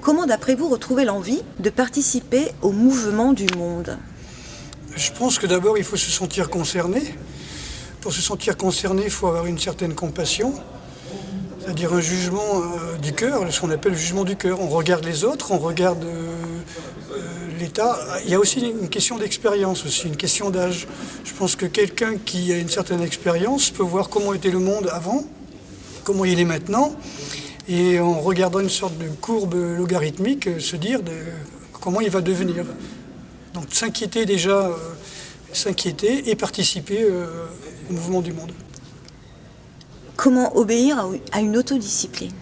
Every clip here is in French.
comment, d'après vous, retrouver l'envie de participer au mouvement du monde? Je pense que d'abord, il faut se sentir concerné. Pour se sentir concerné, il faut avoir une certaine compassion, c'est-à-dire un jugement du cœur, ce qu'on appelle le jugement du cœur. On regarde les autres, on regarde l'État. Il y a aussi une question d'expérience, aussi une question d'âge. Je pense que quelqu'un qui a une certaine expérience peut voir comment était le monde avant, comment il est maintenant, et en regardant une sorte de courbe logarithmique, se dire comment il va devenir. Donc s'inquiéter déjà, s'inquiéter et participer au mouvement du monde. Comment obéir à une autodiscipline?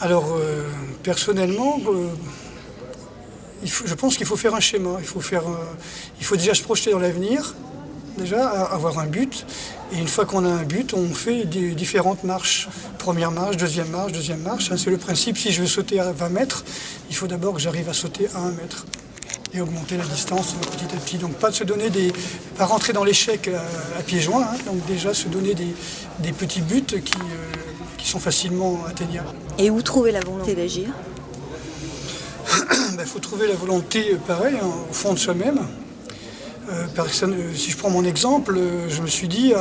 Alors, personnellement, je pense qu'il faut faire un schéma. Il faut déjà se projeter dans l'avenir, déjà avoir un but. Et une fois qu'on a un but, on fait différentes marches. Première marche, deuxième marche. C'est le principe, si je veux sauter à 20 mètres, il faut d'abord que j'arrive à sauter à 1 mètre. Et augmenter la distance petit à petit. Donc pas rentrer dans l'échec à pieds joints, hein. Donc déjà se donner des petits buts qui sont facilement atteignables. Et où trouver la volonté d'agir? Faut trouver la volonté, pareil, hein, au fond de soi-même. Si je prends mon exemple, je me suis dit,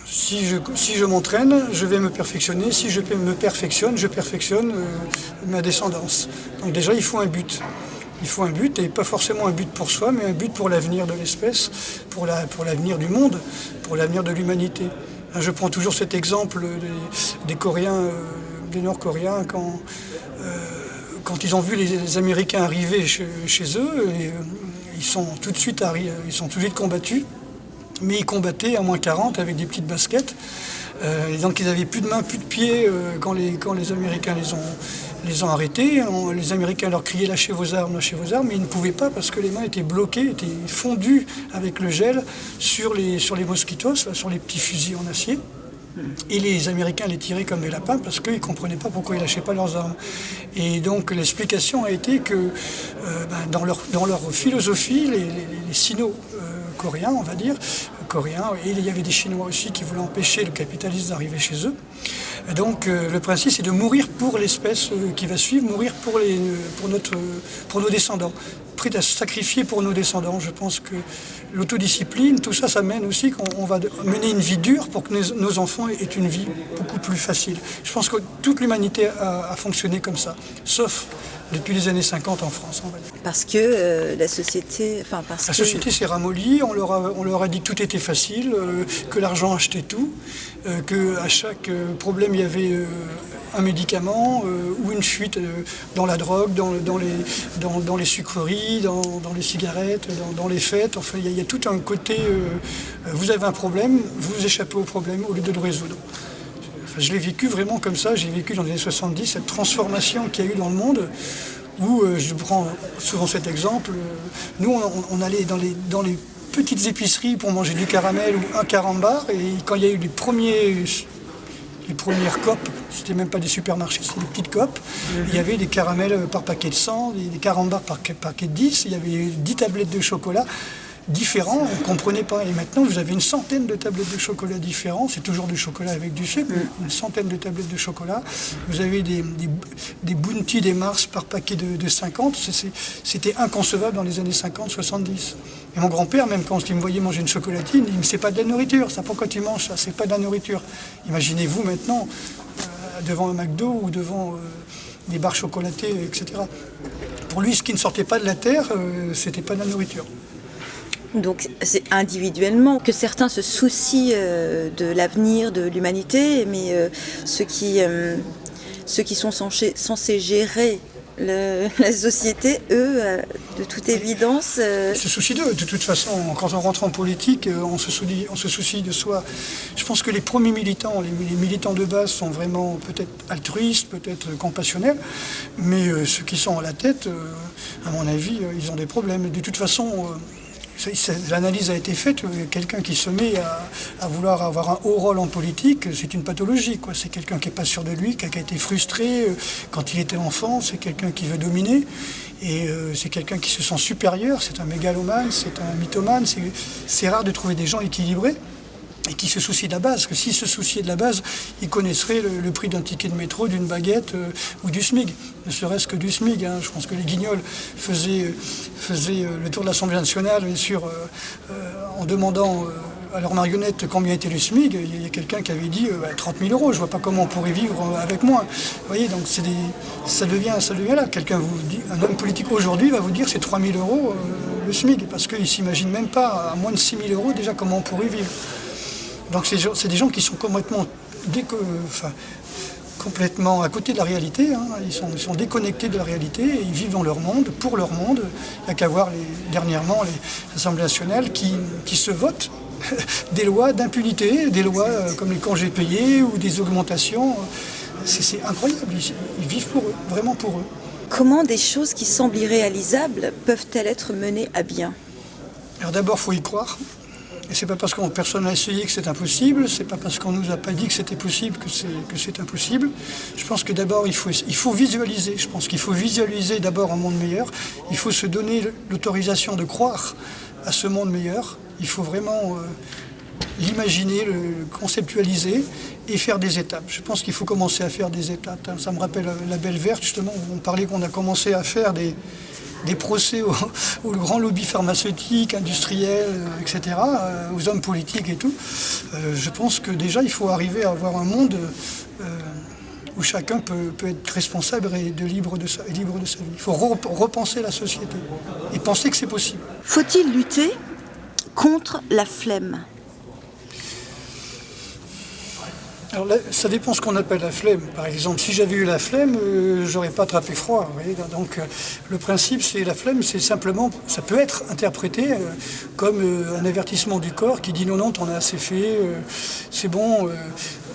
si je m'entraîne, je vais me perfectionner. Si je me perfectionne, je perfectionne ma descendance. Donc déjà, il faut un but. Il faut un but, et pas forcément un but pour soi, mais un but pour l'avenir de l'espèce, pour l'avenir du monde, pour l'avenir de l'humanité. Je prends toujours cet exemple des Coréens, des Nord-Coréens, quand ils ont vu les Américains arriver chez eux, ils sont tout de suite combattus, mais ils combattaient à -40 avec des petites baskets. Et donc ils n'avaient plus de mains, plus de pieds quand les Américains les ont arrêtés. Les Américains leur criaient lâchez vos armes, mais ils ne pouvaient pas parce que les mains étaient bloquées, étaient fondues avec le gel sur les mosquitos, sur les petits fusils en acier. Et les Américains les tiraient comme des lapins parce qu'ils ne comprenaient pas pourquoi ils ne lâchaient pas leurs armes. Et donc l'explication a été que dans leur philosophie, les sino-coréens, on va dire, coréens, et il y avait des Chinois aussi qui voulaient empêcher le capitalisme d'arriver chez eux. Et donc le principe, c'est de mourir pour l'espèce qui va suivre, mourir pour nos descendants, prêt à se sacrifier pour nos descendants. Je pense que l'autodiscipline, tout ça, ça mène aussi qu'on va mener une vie dure pour que nos enfants aient une vie beaucoup plus facile. Je pense que toute l'humanité a fonctionné comme ça, sauf depuis les années 50 en France, on va dire. Parce que la société... La société s'est ramollie, on leur a dit que tout était facile, que l'argent achetait tout, qu'à chaque problème il y avait un médicament ou une fuite dans la drogue, dans les sucreries, dans les cigarettes, dans les fêtes. Enfin, il y a tout un côté, vous avez un problème, vous échappez au problème au lieu de le résoudre. Enfin, je l'ai vécu vraiment comme ça, j'ai vécu dans les années 70, cette transformation qu'il y a eu dans le monde, où, je prends souvent cet exemple, nous on allait dans les petites épiceries pour manger du caramel ou un carambar, et quand il y a eu les premières copes, c'était même pas des supermarchés, c'était des petites copes, il y avait des caramels par paquet de 100, des carambars par paquet de 10, il y avait 10 tablettes de chocolat différents, on ne comprenait pas. Et maintenant, vous avez une centaine de tablettes de chocolat différents, c'est toujours du chocolat avec du sucre, une centaine de tablettes de chocolat. Vous avez des Bounty, des Mars par paquet de 50, c'était inconcevable dans les années 50-70. Et mon grand-père, même quand il me voyait manger une chocolatine, il me dit c'est pas de la nourriture, ça, pourquoi tu manges ça? C'est pas de la nourriture. Imaginez-vous maintenant, devant un McDo ou devant des barres chocolatées, etc. Pour lui, ce qui ne sortait pas de la terre, c'était pas de la nourriture. Donc c'est individuellement que certains se soucient de l'avenir de l'humanité, mais ceux qui sont censés gérer la société, eux, de toute évidence... Ils se soucient d'eux. De toute façon, quand on rentre en politique, on se soucie de soi. Je pense que les premiers militants, les militants de base sont vraiment peut-être altruistes, peut-être compassionnels, mais ceux qui sont à la tête, à mon avis, ils ont des problèmes. De toute façon... L'analyse a été faite, quelqu'un qui se met à vouloir avoir un haut rôle en politique, c'est une pathologie, quoi. C'est quelqu'un qui n'est pas sûr de lui, qui a été frustré quand il était enfant, c'est quelqu'un qui veut dominer, et c'est quelqu'un qui se sent supérieur, c'est un mégalomane, c'est un mythomane, c'est rare de trouver des gens équilibrés. et qui se soucie de la base. Que s'ils se souciaient de la base, ils connaisseraient le prix d'un ticket de métro, d'une baguette ou du SMIC, ne serait-ce que du SMIC. Je pense que les Guignols faisaient le tour de l'Assemblée nationale, bien sûr, en demandant à leurs marionnettes combien était le SMIC. Il y a quelqu'un qui avait dit 30 000 euros, je ne vois pas comment on pourrait vivre avec moins. Vous voyez, donc ça devient là. Quelqu'un vous dit, un homme politique aujourd'hui va vous dire c'est 3 000 euros le SMIC, parce qu'il ne s'imagine même pas à moins de 6 000 euros déjà comment on pourrait vivre. Donc c'est des gens qui sont complètement à côté de la réalité. Ils sont déconnectés de la réalité et ils vivent dans leur monde, pour leur monde. Il n'y a qu'à voir dernièrement les assemblées nationales qui se votent des lois d'impunité, des lois comme les congés payés ou des augmentations. C'est incroyable, ils vivent pour eux, vraiment pour eux. Comment des choses qui semblent irréalisables peuvent-elles être menées à bien? Alors d'abord, il faut y croire. Et c'est pas parce que personne n'a essayé que c'est impossible, c'est pas parce qu'on nous a pas dit que c'était possible que c'est impossible. Je pense que d'abord il faut visualiser. Je pense qu'il faut visualiser d'abord un monde meilleur. Il faut se donner l'autorisation de croire à ce monde meilleur. Il faut vraiment l'imaginer, le conceptualiser et faire des étapes. Je pense qu'il faut commencer à faire des étapes. Ça me rappelle la Belle Verte, justement, où on parlait qu'on a commencé à faire des procès au grand lobby pharmaceutique, industriel, etc., aux hommes politiques et tout. Je pense que déjà, il faut arriver à avoir un monde où chacun peut être responsable et libre de sa vie. Il faut repenser la société et penser que c'est possible. Faut-il lutter contre la flemme? Alors là, ça dépend ce qu'on appelle la flemme. Par exemple, si j'avais eu la flemme, j'aurais pas attrapé froid. Vous voyez. Donc le principe, c'est la flemme, c'est simplement, ça peut être interprété comme un avertissement du corps qui dit non, t'en as assez fait, c'est bon.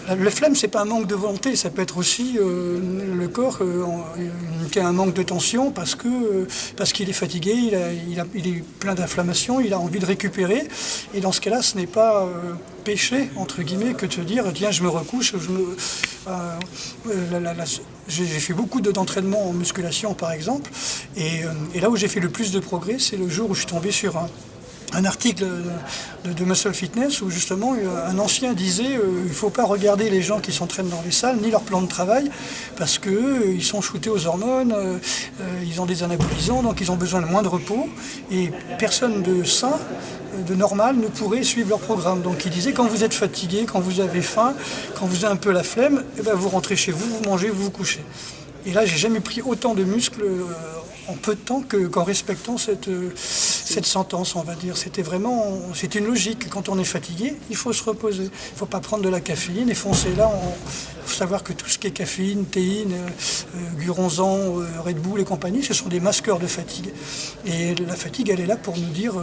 La flemme, c'est pas un manque de volonté, ça peut être aussi le corps qui a un manque de tension parce qu'il est fatigué, il est plein d'inflammation, il a envie de récupérer. Et dans ce cas-là, ce n'est pas péché, entre guillemets, que de se dire tiens, je me recouche, j'ai fait beaucoup d'entraînement en musculation, par exemple, et là où j'ai fait le plus de progrès, c'est le jour où je suis tombé sur un article de Muscle Fitness où justement un ancien disait il ne faut pas regarder les gens qui s'entraînent dans les salles ni leur plan de travail parce qu'ils sont shootés aux hormones, ils ont des anabolisants, donc ils ont besoin de moins de repos et personne de sain, de normal, ne pourrait suivre leur programme. Donc il disait quand vous êtes fatigué, quand vous avez faim, quand vous avez un peu la flemme, vous rentrez chez vous, vous mangez, vous vous couchez. Et là, j'ai jamais pris autant de muscles en peu de temps qu'en respectant cette sentence, on va dire. C'est une logique. Quand on est fatigué, il faut se reposer. Il ne faut pas prendre de la caféine et foncer là. Il faut savoir que tout ce qui est caféine, théine, Guronzan, Red Bull et compagnie, ce sont des masqueurs de fatigue. Et la fatigue, elle est là pour nous dire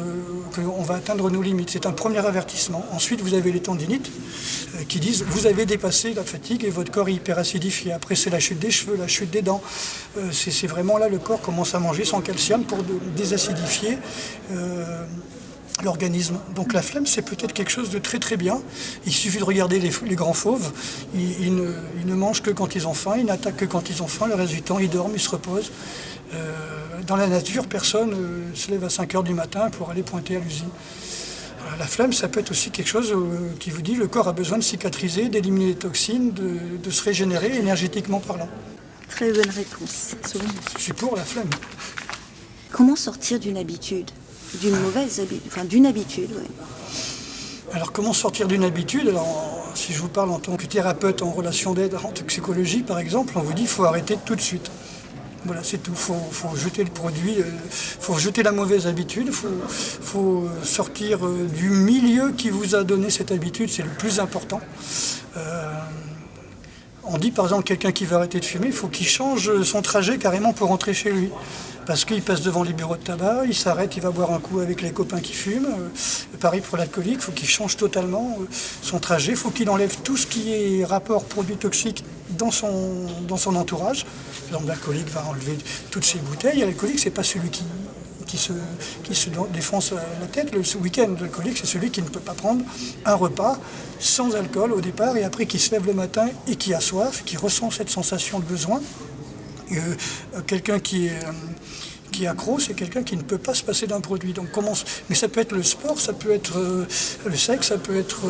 qu'on va atteindre nos limites. C'est un premier avertissement. Ensuite, vous avez les tendinites qui disent vous avez dépassé la fatigue et votre corps est hyperacidifié. Après, c'est la chute des cheveux, la chute des dents. C'est vraiment là le corps commence à manger son calcium pour désacidifier l'organisme. Donc la flemme, c'est peut-être quelque chose de très très bien. Il suffit de regarder les grands fauves. Ils ne mangent que quand ils ont faim, ils n'attaquent que quand ils ont faim. Le reste du temps, ils dorment, ils se reposent. Dans la nature, personne se lève à 5 heures du matin pour aller pointer à l'usine. La flemme, ça peut être aussi quelque chose qui vous dit le corps a besoin de cicatriser, d'éliminer les toxines, de se régénérer énergétiquement parlant. Très bonne réponse. Je suis pour la flemme. Comment sortir d'une habitude? D'une mauvaise habitude, enfin d'une habitude, oui. Alors comment sortir d'une habitude? Alors, si je vous parle en tant que thérapeute en relation d'aide en toxicologie, par exemple, on vous dit qu'il faut arrêter tout de suite. Voilà, c'est tout. Il faut jeter le produit, faut jeter la mauvaise habitude, faut sortir du milieu qui vous a donné cette habitude, c'est le plus important. On dit par exemple quelqu'un qui veut arrêter de fumer, il faut qu'il change son trajet carrément pour rentrer chez lui. Parce qu'il passe devant les bureaux de tabac, il s'arrête, il va boire un coup avec les copains qui fument. Pareil pour l'alcoolique, il faut qu'il change totalement son trajet, il faut qu'il enlève tout ce qui est rapport produits toxiques dans son entourage. Par exemple, l'alcoolique va enlever toutes ses bouteilles. L'alcoolique, c'est pas celui qui se défonce la tête. Le week-end, l'alcoolique, c'est celui qui ne peut pas prendre un repas sans alcool au départ et après qui se lève le matin et qui a soif, qui ressent cette sensation de besoin. Quelqu'un qui qui est accro, c'est quelqu'un qui ne peut pas se passer d'un produit. Donc, mais ça peut être le sport, ça peut être le sexe, ça peut être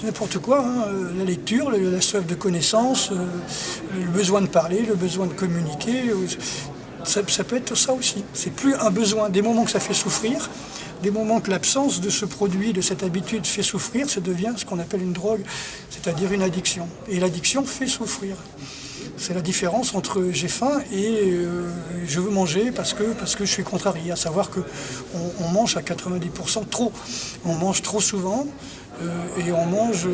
n'importe quoi, hein, la lecture, la soif de connaissance, le besoin de parler, le besoin de communiquer. Ça peut être ça aussi. C'est plus un besoin. Des moments que ça fait souffrir, des moments que l'absence de ce produit, de cette habitude fait souffrir, ça devient ce qu'on appelle une drogue, c'est-à-dire une addiction. Et l'addiction fait souffrir. C'est la différence entre j'ai faim et je veux manger parce que je suis contrarié. À savoir qu'on mange à 90% trop. On mange trop souvent et on mange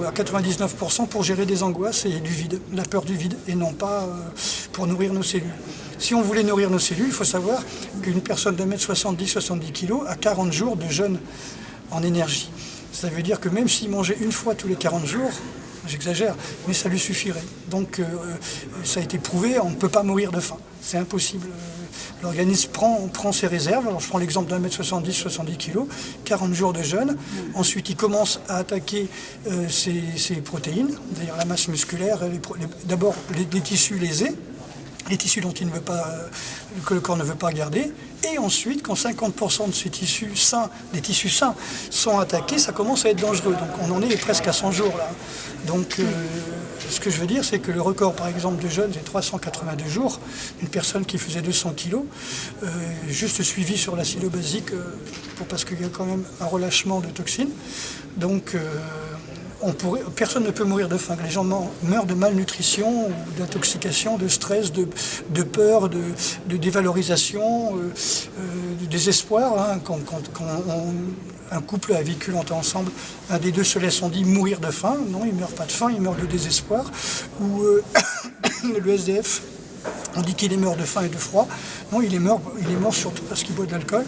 à 99% pour gérer des angoisses et du vide, la peur du vide, et non pas pour nourrir nos cellules. Si on voulait nourrir nos cellules, il faut savoir qu'une personne de 1m70 kg a 40 jours de jeûne en énergie. Ça veut dire que même s'il mangeait une fois tous les 40 jours, j'exagère, mais ça lui suffirait. Donc ça a été prouvé, on ne peut pas mourir de faim. C'est impossible. L'organisme prend ses réserves. Alors je prends l'exemple d'un 1m70 kg, 40 jours de jeûne. Ensuite, il commence à attaquer ses protéines, d'ailleurs la masse musculaire, d'abord les tissus lésés, les tissus dont il ne veut pas, que le corps ne veut pas garder. Et ensuite, quand 50% de ces tissus sains, des tissus sains, sont attaqués, ça commence à être dangereux. Donc on en est presque à 100 jours là. Donc ce que je veux dire, c'est que le record, par exemple, de jeûne, c'est 382 jours. Une personne qui faisait 200 kilos, juste suivie sur l'acide basique, parce qu'il y a quand même un relâchement de toxines. Donc personne ne peut mourir de faim. Les gens meurent de malnutrition, d'intoxication, de stress, de peur, de dévalorisation, de désespoir. Hein. Quand un couple a vécu longtemps ensemble, un des deux se laisse, on dit, mourir de faim. Non, il ne meurt pas de faim, il meurt de désespoir. Ou le SDF, on dit qu'il est mort de faim et de froid. Non, il est mort surtout parce qu'il boit de l'alcool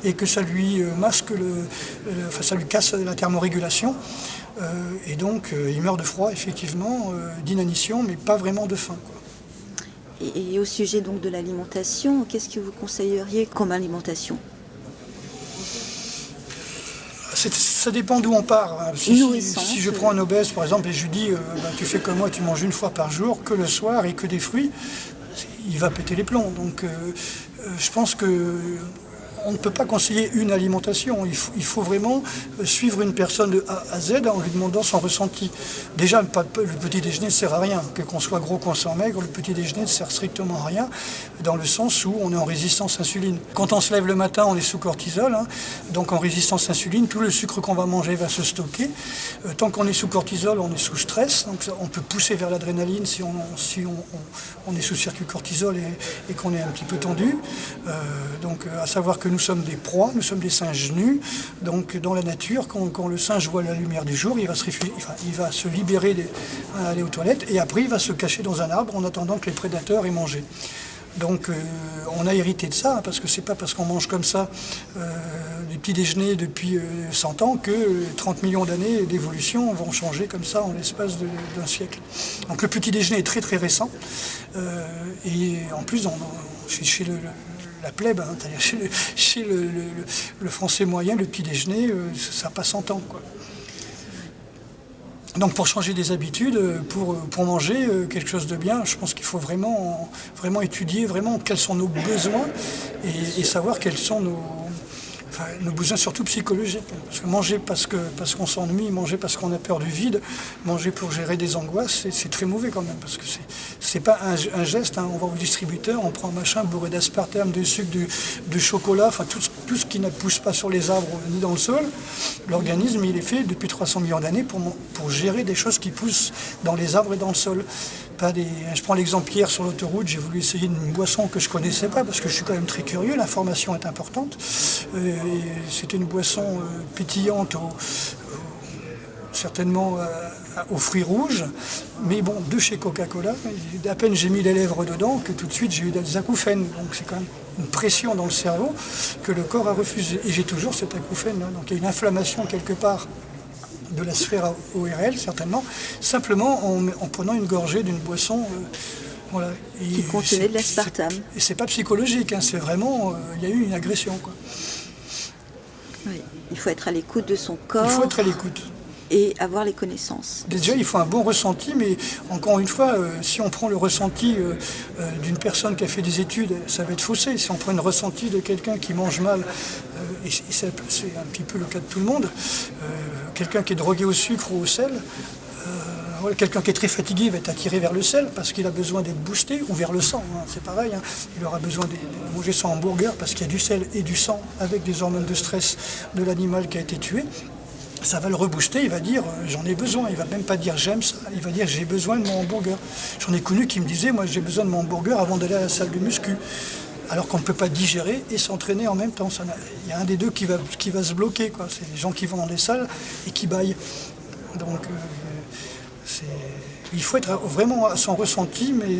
et que ça lui masque, ça lui casse la thermorégulation. Et donc, il meurt de froid, effectivement, d'inanition, mais pas vraiment de faim, quoi. Et au sujet donc de l'alimentation, qu'est-ce que vous conseilleriez comme alimentation ? Ça dépend d'où on part. Si je prends un obèse, par exemple, et je lui dis tu fais comme moi, tu manges une fois par jour, que le soir et que des fruits, il va péter les plombs. Donc, je pense que on ne peut pas conseiller une alimentation. Il faut vraiment suivre une personne de A à Z en lui demandant son ressenti. Déjà, le petit déjeuner ne sert à rien. Qu'on soit gros, qu'on soit maigre, le petit déjeuner ne sert strictement à rien, dans le sens où on est en résistance insuline. Quand on se lève le matin, on est sous cortisol, hein, donc en résistance insuline, tout le sucre qu'on va manger va se stocker. Tant qu'on est sous cortisol, on est sous stress, donc on peut pousser vers l'adrénaline si on est sous circuit cortisol et qu'on est un petit peu tendu. Donc à savoir que nous sommes des proies, nous sommes des singes nus. Donc dans la nature, quand le singe voit la lumière du jour, il va se libérer, aller aux toilettes, et après il va se cacher dans un arbre en attendant que les prédateurs aient mangé. Donc on a hérité de ça, parce que c'est pas parce qu'on mange comme ça des petits déjeuners depuis 100 ans que 30 millions d'années d'évolution vont changer comme ça en l'espace d'un siècle. Donc le petit déjeuner est très très récent, et en plus chez la plèbe, hein, c'est-à-dire chez le français moyen, le petit déjeuner, ça n'a pas 100 ans, quoi. Donc pour changer des habitudes, pour manger quelque chose de bien, je pense qu'il faut vraiment étudier vraiment quels sont nos besoins et savoir quels sont nos besoins, surtout psychologiques. Parce que manger parce qu'on s'ennuie, manger parce qu'on a peur du vide, manger pour gérer des angoisses, c'est très mauvais quand même. Parce que c'est pas un geste, hein. On va au distributeur, on prend un machin bourré d'aspartame, de sucre, de chocolat, enfin tout ce qui ne pousse pas sur les arbres ni dans le sol. L'organisme, il est fait depuis 300 millions d'années pour gérer des choses qui poussent dans les arbres et dans le sol. Je prends l'exemple hier sur l'autoroute, j'ai voulu essayer une boisson que je ne connaissais pas parce que je suis quand même très curieux, l'information est importante. C'était une boisson pétillante, certainement aux fruits rouges, mais bon, de chez Coca-Cola. À peine j'ai mis les lèvres dedans que tout de suite j'ai eu des acouphènes. Donc c'est quand même une pression dans le cerveau que le corps a refusé. Et j'ai toujours cet acouphène, hein. Donc il y a une inflammation quelque part de la sphère ORL, certainement, simplement en prenant une gorgée d'une boisson voilà. Qui contenait de l'aspartame. Et c'est pas psychologique, hein, c'est vraiment, il y a eu une agression, quoi. Oui. Il faut être à l'écoute de son corps. Il faut être à l'écoute. et avoir les connaissances. Déjà, il faut un bon ressenti, mais encore une fois, si on prend le ressenti d'une personne qui a fait des études, ça va être faussé. Si on prend le ressenti de quelqu'un qui mange mal, et c'est un petit peu le cas de tout le monde, quelqu'un qui est drogué au sucre ou au sel, voilà, quelqu'un qui est très fatigué va être attiré vers le sel parce qu'il a besoin d'être boosté, ou vers le sang, hein, c'est pareil. Hein. Il aura besoin de manger son hamburger parce qu'il y a du sel et du sang avec des hormones de stress de l'animal qui a été tué. Ça va le rebooster, il va dire j'en ai besoin, il va même pas dire j'aime ça, il va dire j'ai besoin de mon hamburger. J'en ai connu qui me disaient moi j'ai besoin de mon hamburger avant d'aller à la salle de muscu. Alors qu'on ne peut pas digérer et s'entraîner en même temps. Il y a un des deux qui va se bloquer, quoi. C'est les gens qui vont dans les salles et qui bâillent. Donc il faut être vraiment à son ressenti, mais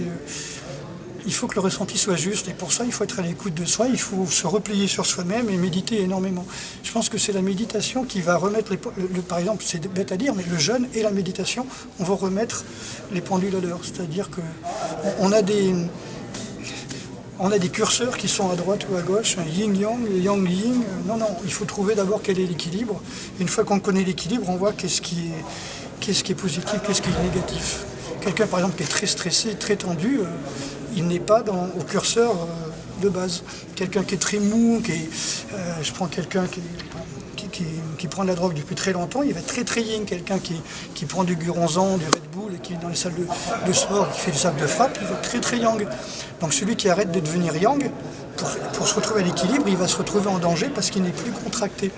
il faut que le ressenti soit juste, et pour ça il faut être à l'écoute de soi, il faut se replier sur soi-même et méditer énormément. Je pense que c'est la méditation qui va remettre, par exemple, c'est bête à dire, mais le jeûne et la méditation, on va remettre les pendules à l'heure. C'est-à-dire qu'on a des curseurs qui sont à droite ou à gauche, un yin-yang, yang-yin. Non, il faut trouver d'abord quel est l'équilibre. Une fois qu'on connaît l'équilibre, on voit qu'est-ce qui est positif, qu'est-ce qui est négatif. Quelqu'un, par exemple, qui est très stressé, très tendu, il n'est pas au curseur de base. Quelqu'un qui est très mou, je prends quelqu'un qui prend de la drogue depuis très longtemps, il va être très très yin. Quelqu'un qui prend du Guronzan, du Red Bull, et qui est dans les salles de sport, qui fait du sac de frappe, il va être très très yang. Donc celui qui arrête de devenir yang, pour se retrouver à l'équilibre, il va se retrouver en danger parce qu'il n'est plus contracté.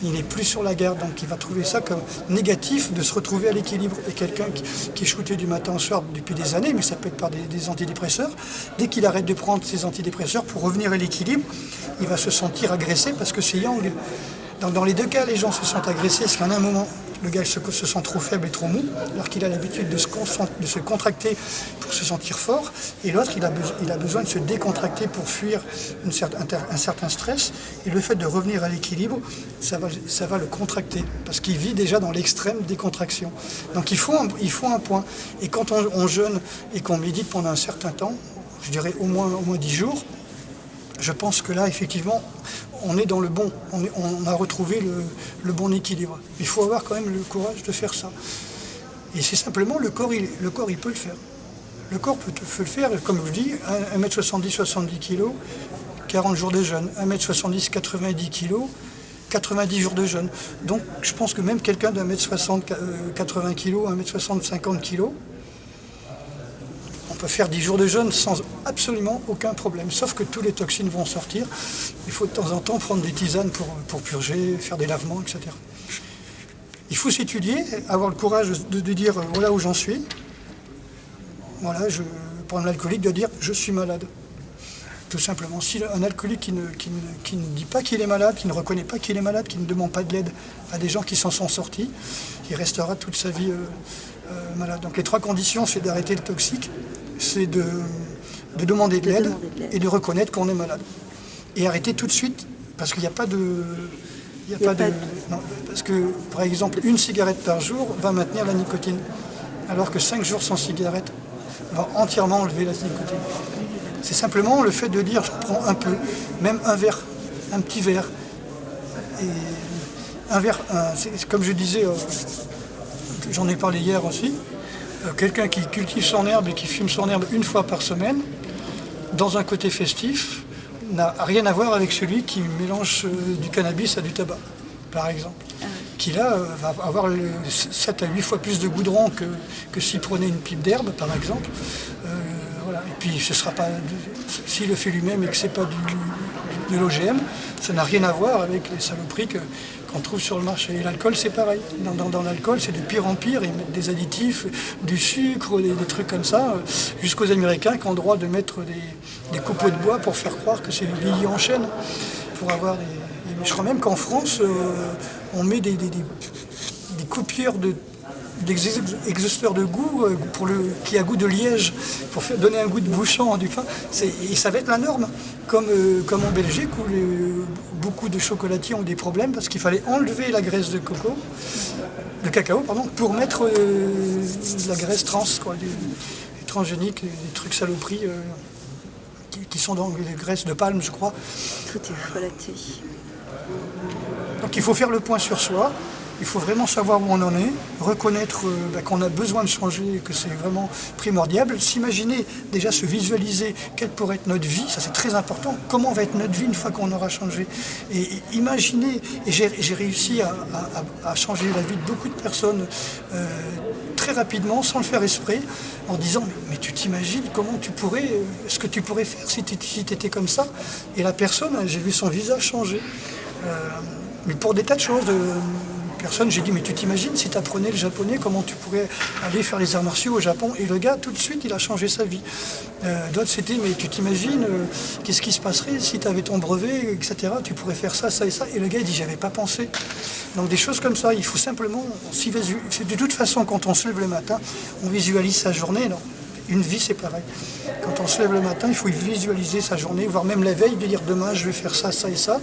Il n'est plus sur la garde, donc il va trouver ça comme négatif de se retrouver à l'équilibre. Et quelqu'un qui est shooté du matin au soir depuis des années, mais ça peut être par des antidépresseurs, dès qu'il arrête de prendre ses antidépresseurs pour revenir à l'équilibre, il va se sentir agressé parce que c'est yang. Donc dans les deux cas, les gens se sentent agressés parce qu'en un moment, le gars se sent trop faible et trop mou, alors qu'il a l'habitude de se contracter pour se sentir fort, et l'autre, il a besoin de se décontracter pour fuir un certain stress, et le fait de revenir à l'équilibre, ça va le contracter, parce qu'il vit déjà dans l'extrême décontraction. Donc il faut un point. Et quand on jeûne et qu'on médite pendant un certain temps, je dirais au moins 10 jours, je pense que là, effectivement, on est dans le bon, on a retrouvé le bon équilibre. Il faut avoir quand même le courage de faire ça. Et c'est simplement le corps, il peut le faire. Le corps peut le faire, comme je vous dis, 1m70, 70 kg, 40 jours de jeûne, 1m70, 90 kg, 90 jours de jeûne. Donc je pense que même quelqu'un de 1m60, 80 kg, 1m60, 50 kg, on peut faire 10 jours de jeûne sans absolument aucun problème, sauf que tous les toxines vont sortir. Il faut de temps en temps prendre des tisanes pour purger, faire des lavements, etc. Il faut s'étudier, avoir le courage de dire voilà où j'en suis. Voilà, pour un alcoolique, de dire je suis malade. Tout simplement. Si un alcoolique qui ne dit pas qu'il est malade, qui ne reconnaît pas qu'il est malade, qui ne demande pas de l'aide à des gens qui s'en sont sortis, il restera toute sa vie malade. Donc les 3 conditions, c'est d'arrêter le toxique, c'est de demander de l'aide et de reconnaître qu'on est malade. Et arrêter tout de suite, parce qu'il n'y a pas de... Non, parce que, par exemple, une cigarette par jour va maintenir la nicotine, alors que 5 jours sans cigarette va entièrement enlever la nicotine. C'est simplement le fait de dire je prends un peu, même un verre, un petit verre. Et un verre, comme je disais, j'en ai parlé hier aussi, quelqu'un qui cultive son herbe et qui fume son herbe une fois par semaine, dans un côté festif, n'a rien à voir avec celui qui mélange du cannabis à du tabac, par exemple. Qui là va avoir 7 à 8 fois plus de goudron que s'il prenait une pipe d'herbe, par exemple. Voilà. Et puis ce sera pas, s'il le fait lui-même et que c'est pas de l'OGM, ça n'a rien à voir avec les saloperies qu'on trouve sur le marché. Et l'alcool, c'est pareil. Dans l'alcool, c'est de pire en pire. Ils mettent des additifs, du sucre, des trucs comme ça, jusqu'aux Américains qui ont le droit de mettre des copeaux de bois pour faire croire que c'est du vieilli en chêne, pour avoir des... Je crois même qu'en France, on met des copieurs d'exhausteurs de goût qui a goût de liège, pour donner un goût de bouchon du pain. Et ça va être la norme, comme en Belgique, où beaucoup de chocolatiers ont des problèmes parce qu'il fallait enlever la graisse de cacao, pour mettre la graisse trans, des transgéniques, des trucs saloperies qui sont dans les graisses de palme, je crois. Tout est frelaté. Donc il faut faire le point sur soi Il faut vraiment savoir où on en est, reconnaître qu'on a besoin de changer et que c'est vraiment primordial. S'imaginer, déjà se visualiser quelle pourrait être notre vie, ça c'est très important. Comment va être notre vie une fois qu'on aura changé? Et imaginer, et j'ai réussi à changer la vie de beaucoup de personnes très rapidement, sans le faire exprès, en disant mais tu t'imagines comment tu pourrais, ce que tu pourrais faire si tu étais comme ça? Et la personne, j'ai vu son visage changer. Mais pour des tas de choses, personne, j'ai dit mais tu t'imagines si tu apprenais le japonais, comment tu pourrais aller faire les arts martiaux au Japon? Et le gars tout de suite il a changé sa vie. D'autres c'était mais tu t'imagines qu'est-ce qui se passerait si tu avais ton brevet, etc. Tu pourrais faire ça, ça et ça. Et le gars il dit j'avais pas pensé. Donc des choses comme ça, il faut simplement de toute façon quand on se lève le matin, on visualise sa journée. Non, une vie c'est pareil. Quand on se lève le matin, il faut visualiser sa journée, voire même la veille, de dire demain je vais faire ça, ça et ça.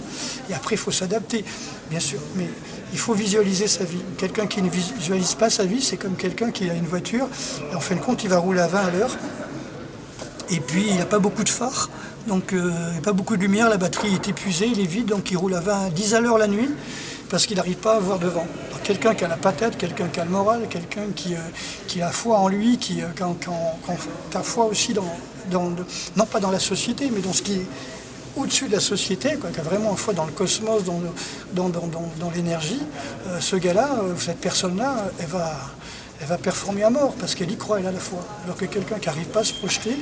Et après il faut s'adapter, bien sûr. Mais il faut visualiser sa vie. Quelqu'un qui ne visualise pas sa vie, c'est comme quelqu'un qui a une voiture, et en fin de compte il va rouler à 20 à l'heure. Et puis il n'a pas beaucoup de phare, donc il n'y a pas beaucoup de lumière, la batterie est épuisée, il est vide, donc il roule à 20, 10 à l'heure la nuit, parce qu'il n'arrive pas à voir devant. Alors, quelqu'un qui a la patate, quelqu'un qui a le moral, quelqu'un qui a la foi en lui, qui a la foi aussi non pas dans la société, mais dans ce qui est au-dessus de la société, qui a vraiment une foi dans le cosmos, dans l'énergie, ce gars-là, cette personne-là, elle va performer à mort, parce qu'elle y croit, elle a la foi. Alors que quelqu'un qui n'arrive pas à se projeter,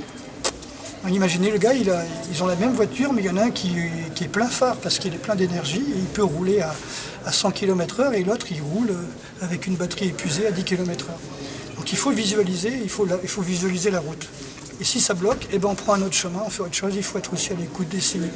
imaginez le gars, ils ont la même voiture, mais il y en a un qui est plein phare parce qu'il est plein d'énergie et il peut rouler à 100 km/h et l'autre il roule avec une batterie épuisée à 10 km/h. Donc il faut visualiser, il faut visualiser la route. Et si ça bloque, eh ben on prend un autre chemin, on fait autre chose, il faut être aussi à l'écoute des signes.